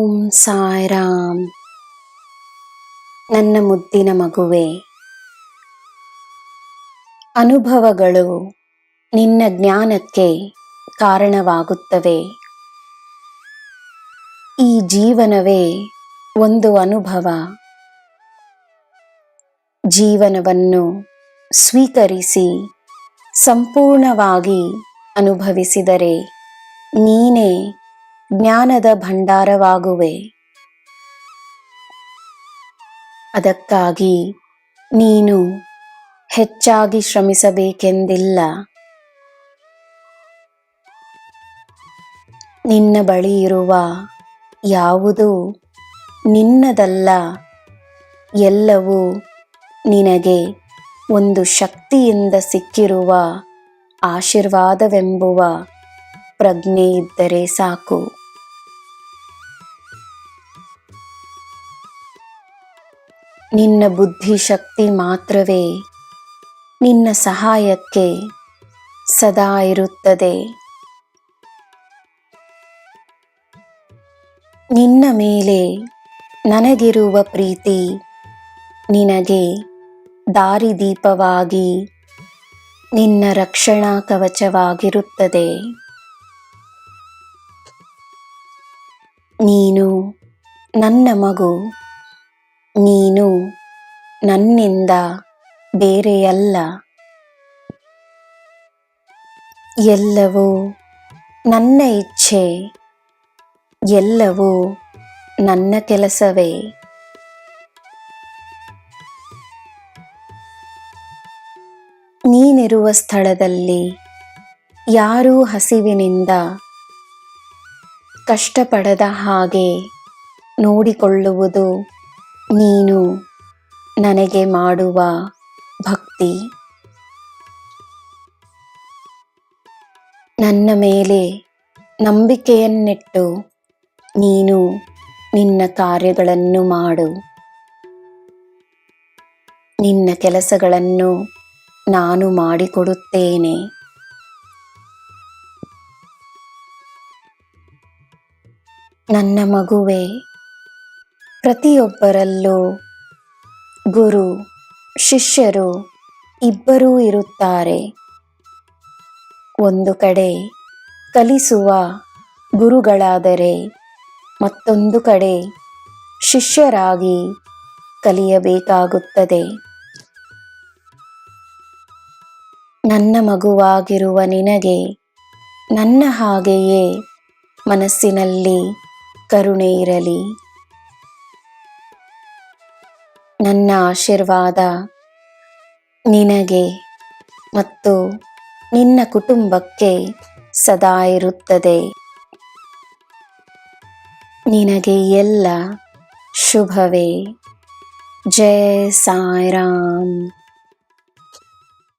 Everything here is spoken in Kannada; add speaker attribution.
Speaker 1: ಓಂ ಸಾಯಿರಾಮ್. ನನ್ನ ಮುದ್ದಿನ ಮಗುವೆ, ಅನುಭವಗಳು ನಿನ್ನ ಜ್ಞಾನಕ್ಕೆ ಕಾರಣವಾಗುತ್ತವೆ. ಈ ಜೀವನವೇ ಒಂದು ಅನುಭವ. ಜೀವನವನ್ನು ಸ್ವೀಕರಿಸಿ ಸಂಪೂರ್ಣವಾಗಿ ಅನುಭವಿಸಿದರೆ ನೀನೇ ಜ್ಞಾನದ ಭಂಡಾರವಾಗುವೆ. ಅದಕ್ಕಾಗಿ ನೀನು ಹೆಚ್ಚಾಗಿ ಶ್ರಮಿಸಬೇಕೆಂದಿಲ್ಲ. ನಿನ್ನ ಬಳಿ ಇರುವ ಯಾವುದೂ ನಿನ್ನದಲ್ಲ. ಎಲ್ಲವೂ ನಿನಗೆ ಒಂದು ಶಕ್ತಿಯಿಂದ ಸಿಕ್ಕಿರುವ ಆಶೀರ್ವಾದವೆಂಬುವ ಪ್ರಜ್ಞೆ ಇದ್ದರೆ ಸಾಕು. ನಿನ್ನ ಬುದ್ಧಿಶಕ್ತಿ ಮಾತ್ರವೇ ನಿನ್ನ ಸಹಾಯಕ್ಕೆ ಸದಾ ಇರುತ್ತದೆ. ನಿನ್ನ ಮೇಲೆ ನನಗಿರುವ ಪ್ರೀತಿ ನಿನಗೆ ದಾರಿದೀಪವಾಗಿ ನಿನ್ನ ರಕ್ಷಣಾ ಕವಚವಾಗಿರುತ್ತದೆ. ನೀನು ನನ್ನ ಮಗು. ನೀನು ನನ್ನಿಂದ ಬೇರೆಯಲ್ಲ. ಎಲ್ಲವೂ ನನ್ನ ಇಚ್ಛೆ, ಎಲ್ಲವೂ ನನ್ನ ಕೆಲಸವೇ. ನೀನಿರುವ ಸ್ಥಳದಲ್ಲಿ ಯಾರೂ ಹಸಿವಿನಿಂದ ಕಷ್ಟಪಡದ ಹಾಗೆ ನೋಡಿಕೊಳ್ಳುವುದು ನೀನು ನನಗೆ ಮಾಡುವ ಭಕ್ತಿ. ನನ್ನ ಮೇಲೆ ನಂಬಿಕೆಯನ್ನಿಟ್ಟು ನೀನು ನಿನ್ನ ಕಾರ್ಯಗಳನ್ನು ಮಾಡು. ನಿನ್ನ ಕೆಲಸಗಳನ್ನು ನಾನು ಮಾಡಿಕೊಡುತ್ತೇನೆ. ನನ್ನ ಮಗುವೆ, ಪ್ರತಿಯೊಬ್ಬರಲ್ಲೂ ಗುರು ಶಿಷ್ಯರು ಇಬ್ಬರೂ ಇರುತ್ತಾರೆ. ಒಂದು ಕಡೆ ಕಲಿಸುವ ಗುರುಗಳಾದರೆ ಮತ್ತೊಂದು ಕಡೆ ಶಿಷ್ಯರಾಗಿ ಕಲಿಯಬೇಕಾಗುತ್ತದೆ. ನನ್ನ ಮಗುವಾಗಿರುವ ನಿನಗೆ ನನ್ನ ಹಾಗೆಯೇ ಮನಸ್ಸಿನಲ್ಲಿ ಕರುಣೆ ಇರಲಿ. ನನ್ನ ಆಶೀರ್ವಾದ ನಿನಗೆ ಮತ್ತು ನಿನ್ನ ಕುಟುಂಬಕ್ಕೆ ಸದಾ ಇರುತ್ತದೆ. ನಿನಗೆ ಎಲ್ಲ ಶುಭವೇ. ಜೈ ಸಾಯಿರಾಮ್.